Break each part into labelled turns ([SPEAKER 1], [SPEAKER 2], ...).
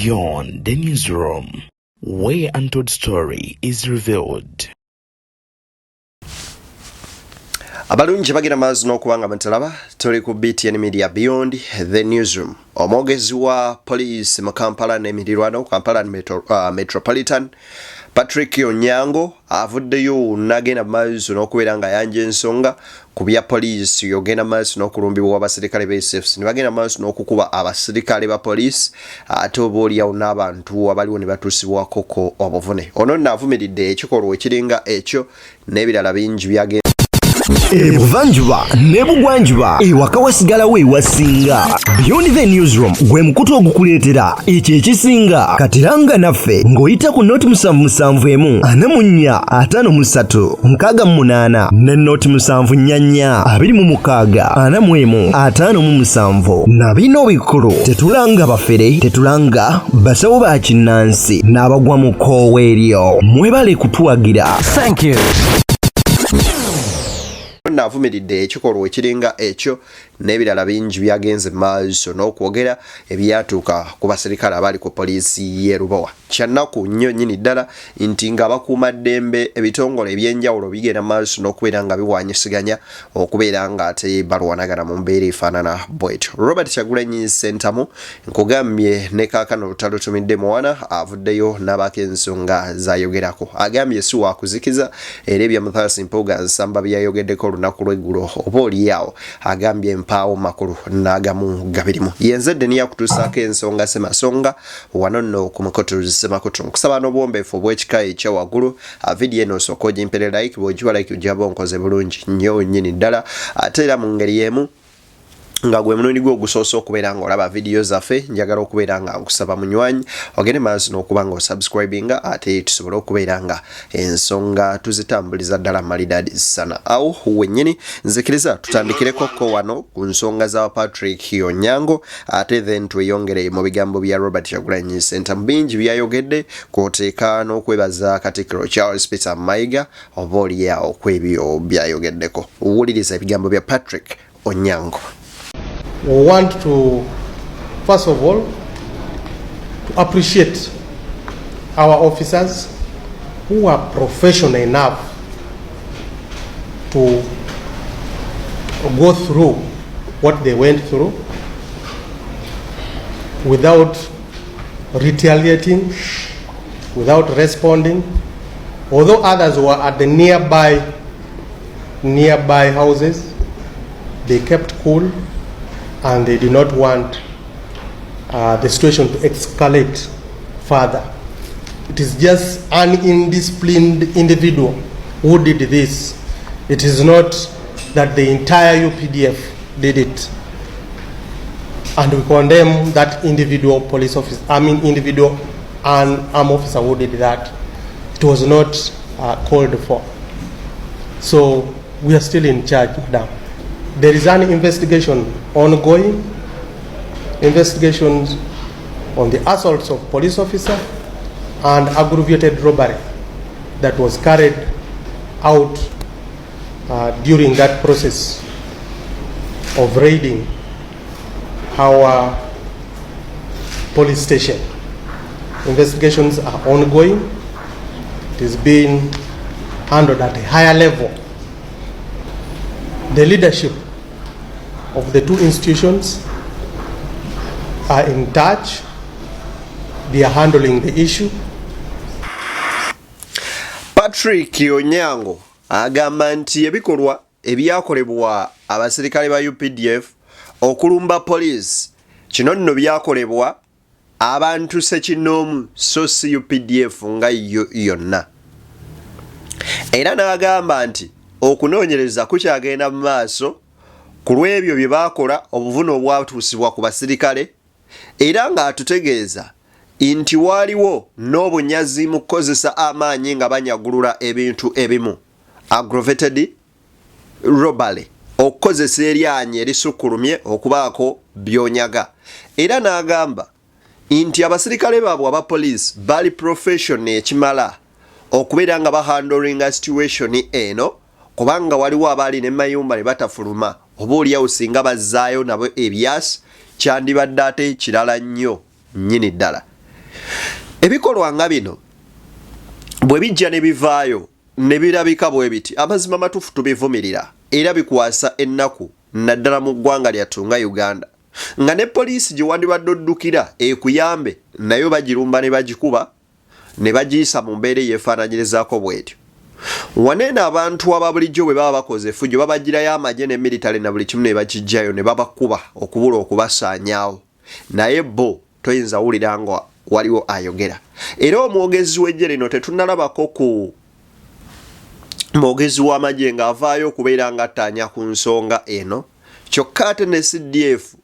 [SPEAKER 1] Beyond the newsroom, where untold story is revealed.
[SPEAKER 2] Abalungi bagira maazi n'okubanga mutalaba tuli ku BTN Media Beyond the newsroom. Omwogezi wa police mu Kampala n'emirirwano Kampala Metropolitan Patrick Onyango avuddeyo n'agenda maazi n'okubeera nga yanja ensonga ku bya police yogenda maazi n'okulumbibwa abasirikale ba SFC ne bagenda maazi n'okukuba abasirikale ba police ate oboolyawo n'abantu abaliwo ne batuusibwako ko obuvune. Ono n'avumiridde ekikolwa ekiringa ekyo n'ebirala bingi byagenda
[SPEAKER 3] Ebuvanjuba nebugwanjuba ewaka wasigalawo ewasinga. Beyond the newsroom gwe mukutu ogukuleetera ekyo ekisinga. Katiranga naffe ng'oyita ku noti 771 44 53 ne noti 744 26 45 na bino bikulu tetulanga bafere tetulanga basawo ba kinnansi n'abagwa mu koowe eryo. Mwebale kutuwagira. Thank you.
[SPEAKER 2] N'avumiridde ekikolwa ekiringa ekyo n'ebirala bingi byagenze maaso n'okwogera ebyatuuka ku basirikale abali ku poliisi y'e Lubowa. Kyannaku nnyo nnyini ddala nti ng'abakuumaddembe ebitongole ebyenjawulo bigenda maaso n'okubeera nga biwanyisiganya okubeera nga ate balwanagana mu mbeera efaanana bw'etyo. Robert Kyagulanyi Ssentamu nkugambye ne kaakano Olutalo tumidde muwana avuddeyo n'abaako ensonga z'ayogerako. Agambye si waakuzikiza era ebya Muthasi Mpuuga Nsamba byayogeddeko olunaku lw'eggulo oba oliawo agambye mpaawo makulu n'agamu gabirimu. Yenzedde niyakutuusaako ensonga semasonga wano nno ku mukoto semakutu nkusaba n'obwombeefu obw'ekika ekya waggulu vidiyo eno osooka ogimpere like bw'ogiwa like ojaba onkoze bulungi nnyo nnyini ddala ate era mu ngeri y'emu nga gwe mulundi gwo ogusoose okubeera nga olaba vidiyo zaffe njagala okubeera nga nkusaba munywanyi ogende maazi n'okuba nga osubscribinga ate tusobole okubeera nga ensonga tuzitambuliza ddala malidadi sana. Awo wennyini nzikiriza tutandikireko wano ku nsonga za Patrick Onyango ate then tweyongere mu bigambo bya Robert Kyagulanyi Ssentamu. Bingi byayogedde kwoteeka n'okwebaza Katikkiro Charles Peter Mayiga oba oliawo kw'ebyo byayogeddeko. Wuliriza ebigambo bya Patrick Onyango.
[SPEAKER 4] We want to, first of all, to appreciate our officers who are professional enough to go through what they went through without retaliating, without responding. Although others were at the nearby houses, they kept cool and they did not want the situation to escalate further. It is just an indisciplined individual who did this. It is not that the entire UPDF did it. And we condemn that individual police officer, individual and armed officer who did that. It was not called for. So we are still in charge now. There is an investigation ongoing, investigations on the assaults of police officer and aggravated robbery that was carried out during that process of raiding our police station. Investigations are ongoing. It is being handled at a higher level. The leadership of the two institutions are in touch. They are handling the issue.
[SPEAKER 2] Patrick Onyango agamba nti ebikolwa ebyakolebwa abasirikale ba UPDF okulumba police kino nno byakolebwa abantu sekinoomu so si UPDF nga yonna. Era n'agamba nti okunoonyereza kukyagenda mu maaso ku lw'ebyo bye baakola obuvune obwatuusibwa ku basirikale era ng'atutegeeza nti waaliwo n'obunyazi mu kukozesa amaanyi nga banyagulula ebintu ebimu aggravated robbery okukozesa eryanyi erisukkulumye okubaako byonyaga. Era n'agamba nti abasirikale baabwe aba police bali professional ekimala okubeera nga bahandlinga situation eno kubanga waliwo abaali ne mayumba ne batafuluma oba oliawo singa bazzaayo nabo ebyasi kyandibadde ate kirala nnyo nnyini ddala. ebikolwa nga bino bwe bijja ne bivaayo ne birabika bwe biti amazima matuufu tubivumirira era bikwasa ennaku naddala mu ggwanga lyattu nga Uganda nga ne poliisi gye wandibadde oddukira ekuyambe nayo bagirumba ne bagikuba ne bagiyisa mu mbeera eyeefaananyirizaako bw'etyo waneena abantu aba bulijjo bwe baba bakoze effujjo babagirayo amagye ne militale na buli kimu ne bakijjayo ne babakuba okubula okubasaanyaawo naye bo toyinza wulira nga waliwo ayogera era omwogezi w'eggye lino tetunnalabako ku mwogezi w'amagye ng'avaayo okubeera nga attaanya ku nsonga eno kyokka ate ne CDF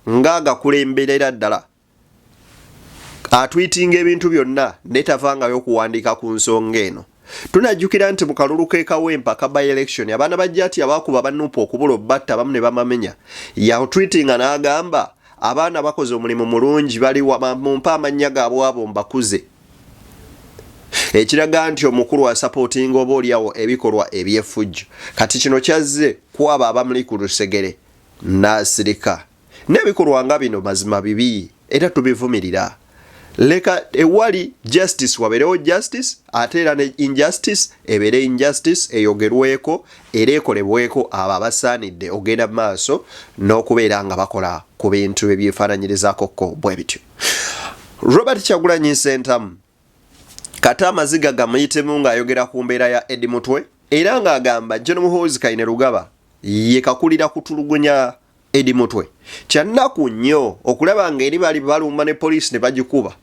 [SPEAKER 2] ng'agakulemberera ddala atwitinga ebintu byonna netavangayo okuwandiika ku nsonga eno tunajjukira nti mu kalulu k'ekawempa ka by-election abaana bajja ati abaakuba bannupa okubula obbatta abamu ne bamamenya yatwitinga n'agamba abaana bakoze omulimu mulungi bali mumpa amannya gaabwe abo mbakuze ekiraga nti omukulu asapootinga oba oliawo ebikolwa eby'effujjo kati kino kyazze kwaba abamuli ku lusegere n'asirika n'ebikolwa nga bino mazima bibi era tubivumirira leka ewali justice wabeerewo justice ate era ne injustice ebeere injustice eyogerweko era ekolebweko abo abasaanidde ogenda mu maaso n'okubeera nga bakola ku bintu ebyefaananyirizaakokko bwe bityo Robert Kyagulanyi Ssentamu kati amaziga gamuyitemu ng'ayogera ku mbeera ya Eddie Mutwe era ng'agamba General Muhoozi Kainerugaba ye kakulira kutulugunya Eddie Mutwe kyannaku nnyo okulaba ng'eri bali balumba ne poliisi ne bagikuba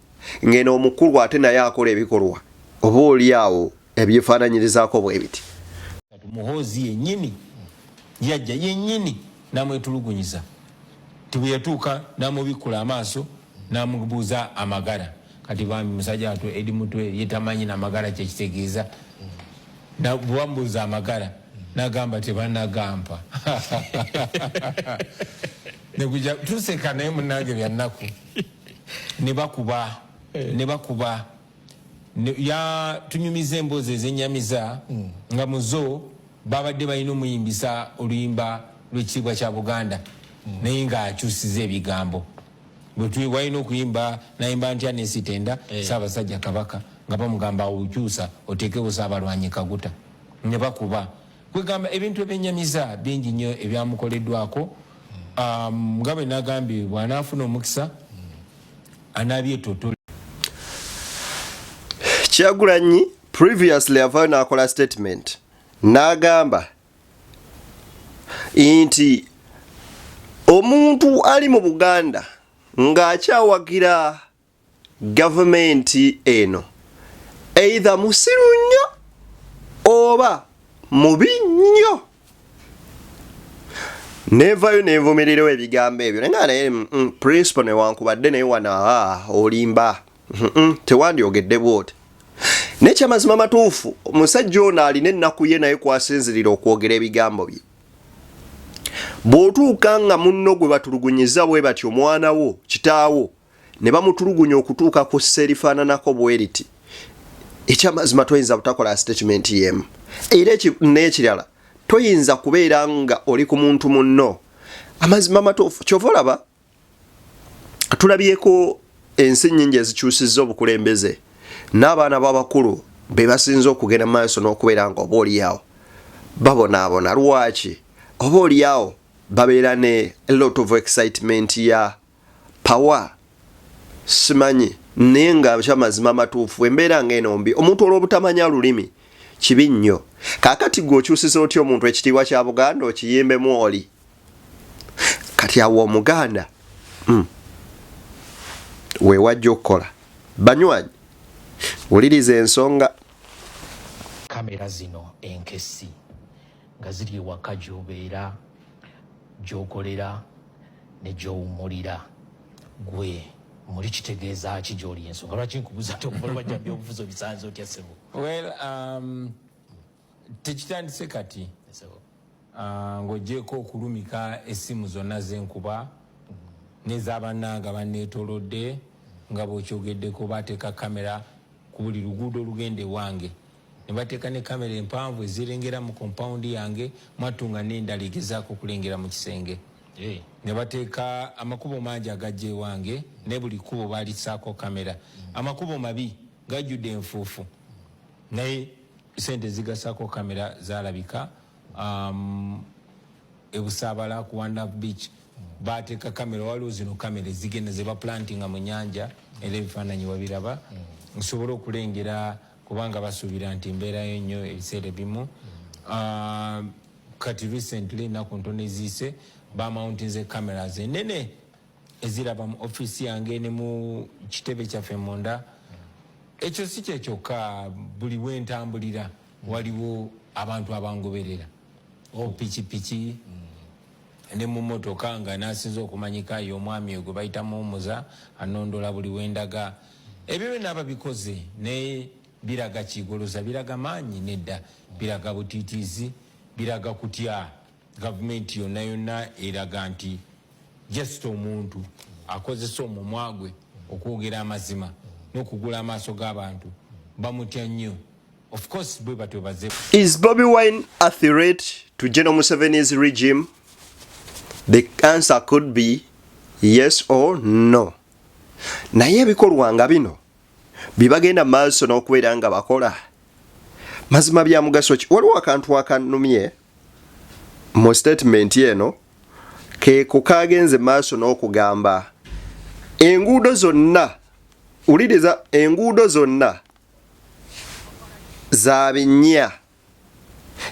[SPEAKER 2] ng'eno omukulu ate naye akola ebikolwa oba oliawo ebyefaananyirizaako bwe biti
[SPEAKER 5] Muhoozi yennyini yajja yennyini n'amwetulugunyiza tibwe yatuuka n'amubikula amaaso n'amubuuza amagara kati bambi musajja atu Eddie Mutwe yetamanyi n'amagara kyekitegeeza bwambuuza amagara n'agamba tebanagampa nekuja tuseka naye munnange byannaku ne bakuba tunyumiza emboozi ez'ennyamiza nga muzo babadde balina omuyimbisa oluyimba lw'ekitiibwa kya Buganda naye ng'akyusiza ebigambo bwe walina okuyimba nayimba ntya nesitenda Ssaabasajja Kabaka nga bamugamba okyusa oteekewo Saabalwanyi Kaguta ne bakuba kwegamba ebintu ebyennyamiza bingi nnyo ebyamukoleddwako nga bwe nagambye bw'anaafuna omukisa anaabyetotola
[SPEAKER 2] Kyagulanyi previously avaayo n'akola statement n'agamba nti omuntu ali mu Buganda ng'akyawagira gavumenti eno either musiru nnyo oba mubi nnyo nevayo nenvumirirawo ebigambo ebyo naye nga naye principal newankubadde naye wana olimba tewandyogedde bwoti nekyamazima matuufu omusajja ono alina ennaku ye naye kwasinzirira okwogera ebigambo bye bw'otuuka nga munno gwe batulugunyiza bwe bati omwana wo kitaawo ne bamutulugunya okutuuka ku serifaananako bwe riti ekyamazima toyinza butakola statement yemu era n'ekirala toyinza kubeera nga oli ku muntu munno amazima matuufu kyova olaba tulabyeko ensi nnyingi ezikyusizza obukulembeze n'abaana b'abakulu be basinza okugenda mu maaso n'okubeera nga oba oliawo babonaabona lwaki oba oliawo babeera ne a lot of excitement ya power simanyi naye nga kyamazima matuufu embeera ng'eno mbi omuntu olw'obutamanya lulimi kibi nnyo kaakati gwe okyusiza otya omuntu ekitiibwa kya Buganda okiyimbemu oli kati awo omuganda weewajja okukola banywanyi wuliriza ensonga
[SPEAKER 6] kamera zino enkesi nga ziri ewaka gy'obeera gy'okolera ne gy'owummulira gwe muri kitegeeza ki gy'oli ensonga lwaki nkubuuza nti okuva lwajja by'obufuzi obisanze otya ssebo
[SPEAKER 5] tekitandise kati ng'oggyeko okulumika essimu zonna zenkuba n'ez'abannanga banneetoolodde nga bw'okyogeddeko bateeka kamera ku buli luguudo olugenda ewange ne bateeka ne kamera empanvu ezirengera mu kompawundi yange mwattu nga n'endala egezaako okulengera mu kisenge ne bateeka amakubo mangi agajja ewange ne buli kubo baalisaako kamera. Amakubo mabi gajjudde enfuufu naye sente zigasaako kamera zaalabika. Ebusaabala ku Wandaf Beach bateeka kamera, waliwo zino kamera zigenda ze baplantinga mu nnyanja era ebifaananyi wabiraba. Nsobola okulengera kubanga basuubira nti mbeerayo nnyo ebiseera ebimu. Kati recently ennaku ntono eziise bamountinze cameras enene eziraba mu office yange ne mu kitebe kyaffe munda. Ekyo si kye kyokka, buli wentambulira waliwo abantu abangoberera pikipiki ne mu motoka nga nasinza okumanyika y'omwami ogwe bayita muwumuza anondola buli wendaga. Ebyo byonna babikoze naye biraga kigoloza, biraga maanyi nedda, biraga butiitiizi, biraga kutya. Gavumenti yonna yonna eraga nti just omuntu akozesa omumwa gwe okwogera amazima n'okugula amaaso g'abantu bamutya nnyo. Of course bwe batyo baze.
[SPEAKER 2] Is Bobi Wine a threat to General Museveni's regime? The answer could be yes or no. Naye ebikolwa nga bino bibagenda maaso n'okubeera nga bakola mazima bya mugaso ki? Waliwo akantu akanumye mu statement eno ke kukagenze maaso n'okugamba enguudo zonna, uliriza, enguudo zonna za binnya,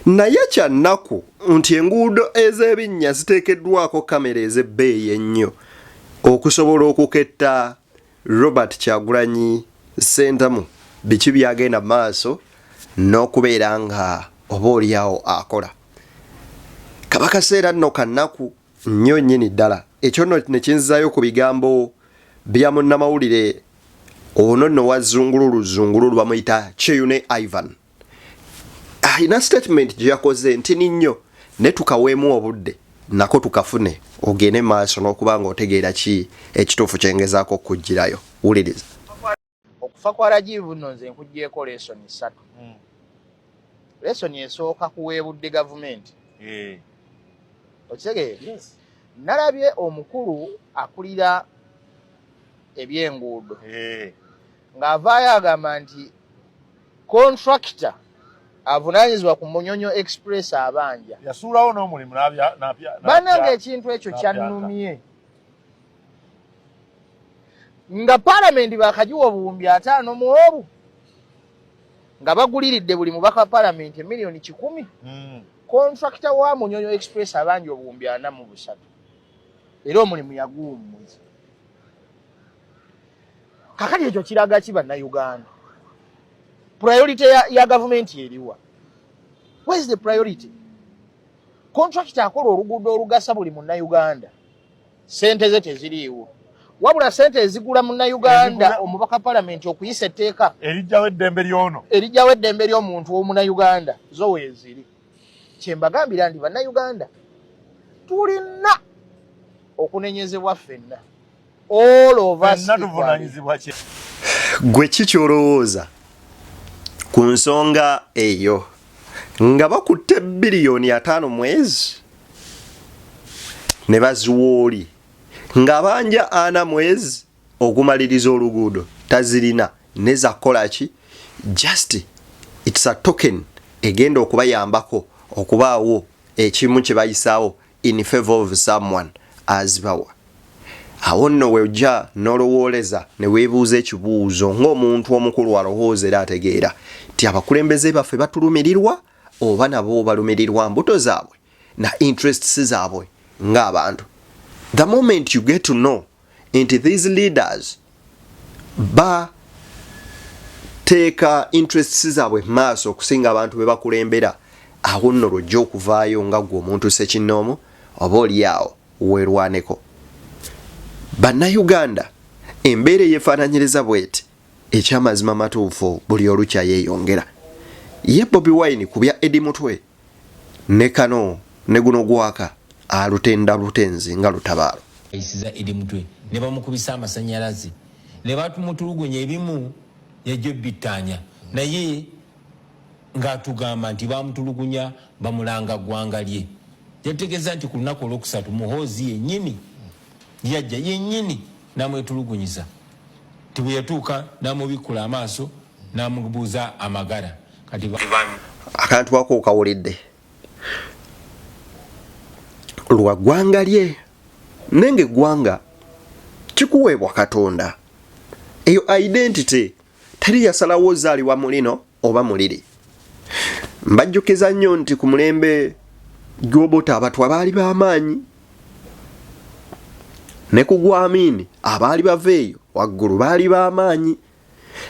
[SPEAKER 2] naye kyannaku nti enguudo ez'ebinnya ziteekeddwako kamera ez'ebbeeyi ennyo okusobola okuketta Robert Kyagulanyi Ssentamu. Biki byagenda maaso n'okubeera nga oba oliawo akola. Kaba kaseera nno kannaku nnyo nnyini ddala. Ekyo nno ne kinzizaayo ku bigambo bya munnamawulire ono nno wa zungululu bamuyita Cheyune Ivan. Alina statement gye yakoze ntini nnyo ne tukaweemu obudde nako tukafune ogende maaso n'okuba nga otegeera ki ekituufu kyengezaako okujjirayo. Wuliriza.
[SPEAKER 7] Okufa kwa Rajivu nno nze nkuggyeko lesoni 3. Lesoni esooka kuweebudde gavumenti. Okitegeera? Yes. Nalabye omukulu akulira ebyenguudo ng'avaayo agamba nti contractor avunaanyizibwa ku Munyonyo Express abanja.
[SPEAKER 8] Yasuulawo n'omulimu
[SPEAKER 7] bannange ekintu ekyo kyannumye. Nga palamenti bakagiwa obuwumbi 5 mu obu nga baguliridde buli mubaka palamenti miliyoni 10. Contractor wa Munyonyo Express abanja obuwumbi 43. Era omulimu yaguwummuza. Kakati ekyo kiraga ki bannayuganda? Priority ya gavumenti eriwa? Where is the priority? Contractor akola oluguudo olugasa buli munnayuganda. Sente ze teziriiwo. Wabula sente ezigula munnayuganda omubaka palamenti okuyisa etteeka
[SPEAKER 8] erijjawo eddembe ly'ono,
[SPEAKER 7] erijjawo eddembe ly'omuntu w'omunnayuganda zo weeziri. Kyembagambira ndi bannayuganda tulina okunenyezebwa ffenna. All of us
[SPEAKER 8] tuvunaanyizibwa ki?
[SPEAKER 2] Gwe kikyolowooza ku nsonga eyo nga bakutte biliyoni 5 mwezi ne baziwooli nga banja 4 mwezi okumaliriza oluguudo tazirina ne zakola ki? Just it's a token egenda okubayambako okubaawo ekimu kye bayisaawo in favor of someone azibawa. Awo nno wejja n'olowooleza ne weebuuza ekibuuzo ng'omuntu omukulu alowooza era ategeera nti abakulembeze baffe batulumirirwa oba nabo balumirirwa mbuto zaabwe na interests zaabwe ng'abantu. The moment you get to know nti these leaders bateeka interests zaabwe maaso okusinga abantu be bakulembera, awo nno lwojja okuvaayo nga gwe omuntu ssekinnoomu oba oliawo weerwaneko. Bannayuganda embeera yeefaananyiriza bweti ekyamazima matuufu buli olukya yeeyongera. Ye Bobi Wine ku bya Edi Mutwe ne kano ne guno gwaka alutenda lutenzi nga lutabaalo.
[SPEAKER 5] Isiza Edi Mutwe ne bamukubisa amasannyalaze ne batumutulugunya ebimu yajjo bittanya naye ng'atugamba nti bamutulugunya bamulanga ggwanga lye. yategeeza nti ku lunaku olwokusatu muhoozi yennyini yajja yennyini n'amwetulugunyiza tibwe yatuuka n'amubikkula amaaso n'amubuuza amagara kati
[SPEAKER 2] akantu wako okawulidde lwa ggwanga lye nenge eggwanga kikuweebwa Katonda eyo identity teri yasalawo zaaliwa mulino oba muliri mbajjukiza nnyo nti ku mulembe gw'Obote abatwa baali b'amaanyi ne ku Gwamini abaali bava eyo waggulu baali b'amaanyi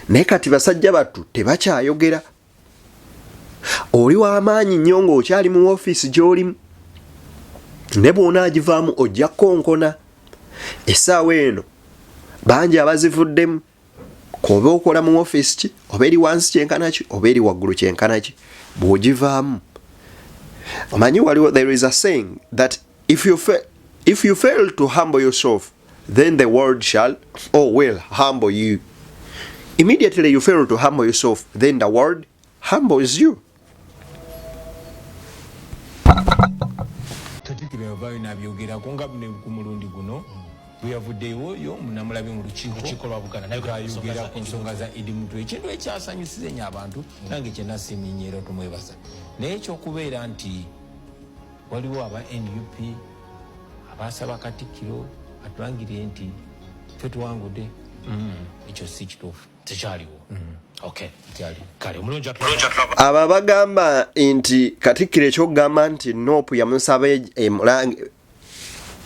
[SPEAKER 2] naye kati basajja battu tebakyayogera oli w'amaanyi nnyo ng'okyali mu woofiisi gy'olimu ne bw'onaagivaamu ojja konkona essaawa eno bangi abazivuddemu koba okola mu woofiisi ki oba eri wansi kyenkana ki oba eri waggulu kyenkana ki bw'ogivaamu omanyi waliwo there is a saying that if you fail to humble yourself then the world shall or will humble you. Immediately you fail to humble yourself then the world humbles you.
[SPEAKER 5] Katikkiro yavaayo n'abyogerako nga ku mulundi guno bwe yavuddeyo oyo munamulabe mu lukiiko lwa Buganda naye ayogera ku nsonga za Idi Mutwe ekintu ekyasanyusiza ennyo abantu nange kye nasiimye era tumwebaza naye ekyokubeera nti waliwo aba NUP abasaba Katikkiro atulangire nti ffe tuwangudde ekyo si kituufu tekyaliwo okay kale omulungi
[SPEAKER 2] aba bagamba nti Katikkiro ekyokugamba nti Nuupu yamusaba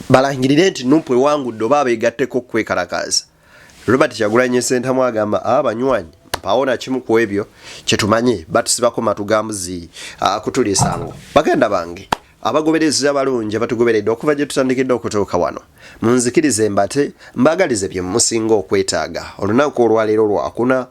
[SPEAKER 2] balangirire nti Nuupu ewangudde oba abeegatteko kwekalakaasa Robert Kyagulanyi Ssentamu agamba abanywanyi mpawona kimu ku ebyo kyetumanye batusibako matugambuzi kutulisango bagenda bange abagoberezi abalungi batugoberedde okuva gye tutandikidde okutuuka wano munzikirize mbate mbagalize bye musinga okwetaaga olunaku olwaleero lwakuna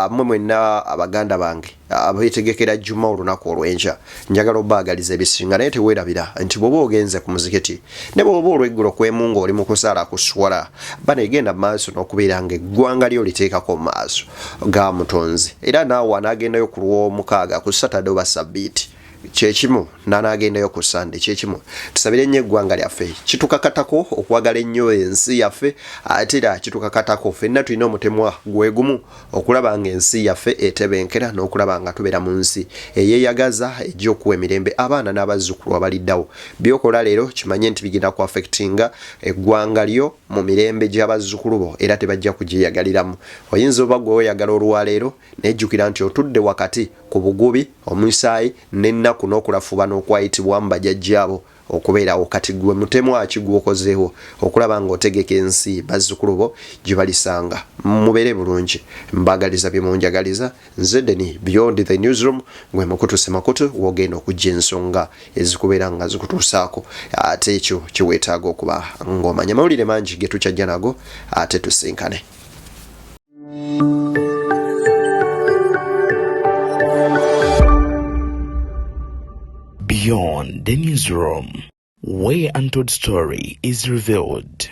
[SPEAKER 2] mmwe mwenna abaganda bange abeetegekera jjuma olunaku olw'enkya njagala obbagaliza ebisinga naye teweerabira nti bw'oba ogenze ku muzikiti ne bw'oba olw'eggulo kwemu ng'oli mu kusaala ku swala bano egenda maaso n'okubeera ng'eggwanga lyo liteekako mu maaso ga mutonzi era naawe anaagendayo ku lw'omukaaga ku Saturday oba Sabbiiti kyekimu n'anaagendayo ku Sunday kyekimu tusabire nnyo eggwanga lyaffe kitukakatako okwagala ennyo ensi yaffe ate era kitukakatako ffenna tulina omutemwa gwegumu okulaba ng'ensi yaffe etebenkera n'okulaba nga tubeera mu nsi eyeeyagaza ejja okuwa emirembe abaana n'abazzukulu abaliddawo byokola leero kimanye nti bigenda ku affectinga eggwanga lyo mu mirembe gy'abazzukulu bo era tebajja kugyeyagaliramu oyinza oba gwe weeyagala olwaleero nejjukira nti otudde wakati ku bugubi omusaayi n'ennaku n'okulafuba n'okwayitibwamu bajjajjaabo okubeerawo kati gwe mutemwa kigwokozeewo okulaba ng'otegeka ensi bazzukulu bo gye balisanga mubeere bulungi mbagaliza bye munjagaliza nze Deni Beyond the Newsroom gwe mukutu semakutu wogenda okujja ensonga ezikubeera nga zikutuusaako ate ekyo kiweetaaga okuba ng'omanya mawulire mangi ge tukyajja nago ate tusinkane.
[SPEAKER 1] Beyond the Newsroom, where untold story is revealed.